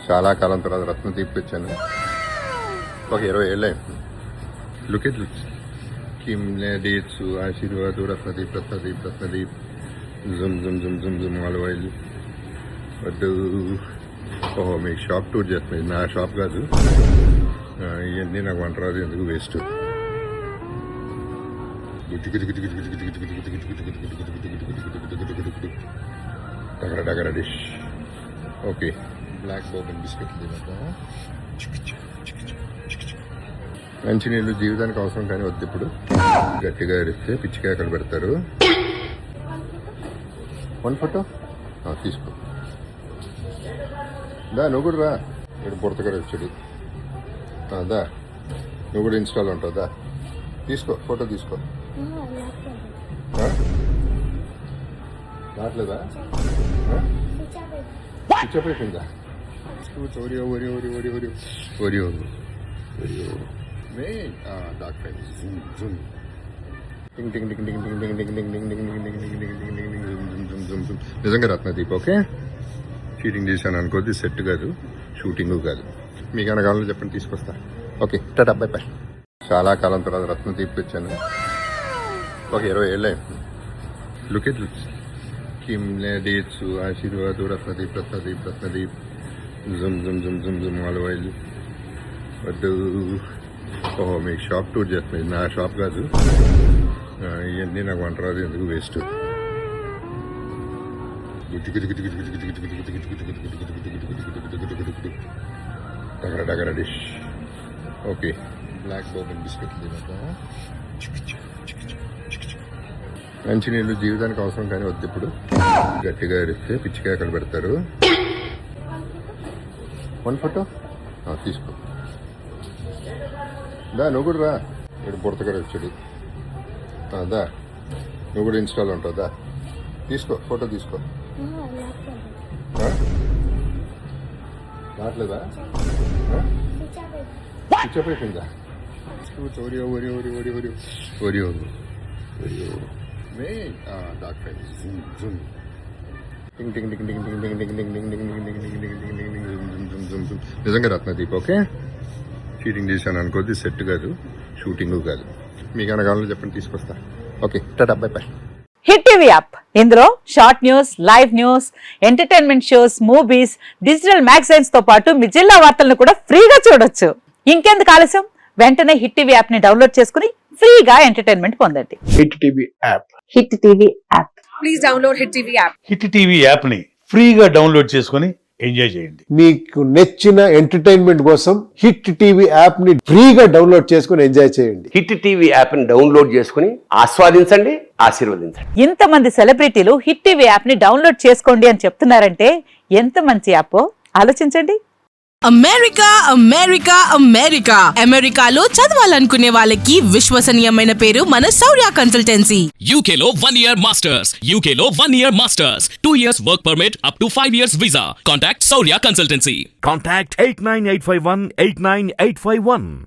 చాలా కాలం తర్వాత రత్న తీసుకొచ్చాను. ఒక 20 ఏళ్ళు లుక్ ఎట్ లుక్స్ కిమ్లే dates Ashirwad Ratnadeep Ratnadeep Ratnadeep zoom zoom zoom zoom జుమ్ ఆల్ ఆయిల్ వద్దు. ఓహో మీకు షాప్ టూర్ చేస్తుంది, నా షాప్ కాదు. ఇవన్నీ నాకు వంట రాదు, ఎందుకు వేస్ట్. డగర డగర dish. Okay, black bourbon biscuit మంచినీళ్ళు జీవితానికి అవసరం కానీ వద్దు. ఇప్పుడు గట్టిగా అరిస్తే పిచ్చికాయకలు పెడతారు. 1 ఫోటో తీసుకో. దా నువ్వు కూడా రా, ఇక్కడ బుడతగారు వచ్చాడు. దా నువ్వు కూడా ఇన్స్టాల్ ఉంటావు. దా తీసుకో, ఫోటో తీసుకో. రావట్లేదా? పిచ్చపోయిందా? Oreo Oreo Oreo Oreo Oreo Oreo Oreo డాక్ ఫ్రెండ్ జూమ్ జూమ్ టింగ్ టింగ్ టింగ్ టింగ్ టింగ్ టింగ్ టింగ్ టింగ్ టింగ్ టింగ్ టింగ్ టింగ్ టింగ్ టింగ్ టింగ్ టింగ్ జూమ్ జూమ్ జూమ్ జూమ్. నిజంగా రత్నదీప్ ఓకే. షూటింగ్ చేశాను అనుకోద్ది, సెట్ కాదు, షూటింగ్ కాదు. మీకు ఏమైనా కావాలో చెప్పండి, తీసుకొస్తా. Okay tata bye bye. చాలా కాలం తర్వాత రత్నదీప్ వచ్చాను. ఒక 20 ఏళ్ళు లుక్ ఎట్ లుక్స్ కిమ్లే dates Ashirwad Ratnadeep Ratnadeep Ratnadeep zoom zoom zoom zoom జుమ్ ఆల్ ఆయిల్ వద్దు. ఓహో మీకు షాప్ టూర్ చేస్తుంది, నా షాప్ కాదు. ఇవన్నీ నాకు వంట రాదు, ఎందుకు వేస్ట్. డగర డగర dish. Okay, black bourbon biscuit మంచినీళ్ళు జీవితానికి అవసరం కానీ వద్దు. ఇప్పుడు గట్టిగా అరిస్తే పిచ్చికాయకలు పెడతారు. 1 ఫోటో తీసుకో. దా నువ్వు కూడా రా, ఇక్కడ బుడతగారు వచ్చాడు. దా నువ్వు కూడా ఇన్స్టాల్ ఉంటావు. దా తీసుకో, ఫోటో తీసుకో. రావట్లేదా? పిచ్చపోయిందా? Oreo Oreo Oreo Oreo Oreo Oreo Oreo డాక్ ఫ్రెండ్ జూమ్ జూమ్ టింగ్ టింగ్ టింగ్ టింగ్ టింగ్ టింగ్ టింగ్ టింగ్ టింగ్ టింగ్ టింగ్ టింగ్ టింగ్ టింగ్ టింగ్ టింగ్ జుమ్ జుమ్ జుమ్ జుమ్. నిజంగా రత్నదీప్ ఓకే. షూటింగ్ చేశాను అనుకోద్ది, సెట్ కాదు, షూటింగ్ కాదు. మీకు ఏమైనా కావాలో చెప్పండి, తీసుకొస్తా. Okay tata bye bye. Hit TV app, ఇందులో short news, live news, entertainment shows, movies, digital magazines తో పాటు మీ జిల్లా వార్తలను కూడా ఫ్రీగా చూడొచ్చు. ఇంకెందుకు ఆలస్యం, వెంటనే హిట్ టీవీ యాప్ ని డౌన్లోడ్ చేసుకుని ఫ్రీగా ఎంటర్టైన్మెంట్ పొందండి. Hit TV app. Hit TV app. Please download hit TV app. Hit TV app ని ఫ్రీగా డౌన్లోడ్ చేసుకుని ఎంజాయ్ చేయండి. మీకు నచ్చిన ఎంటర్టైన్మెంట్ కోసం హిట్ టీవీ యాప్ ని ఫ్రీగా డౌన్లోడ్ చేసుకుని ఎంజాయ్ చేయండి. హిట్ టీవీ యాప్ ని డౌన్లోడ్ చేసుకుని ఆస్వాదించండి, ఆశీర్వదించండి. ఇంతమంది సెలబ్రిటీలు హిట్ టీవీ యాప్ ని డౌన్లోడ్ చేసుకోండి అని చెప్తున్నారంటే ఎంత మంచి యాప్ ఆలోచించండి. అమెరికా అమెరికా అమెరికా అమెరికాలో చదవాలనుకునే వాళ్ళకి విశ్వసనీయమైన పేరు మన శౌర్య కన్సల్టెన్సీ. UK లో 1 year masters, UK లో 1 year masters, 2 years work permit up to 5 years visa. Contact Saurya Consultancy. Contact 89851 89851.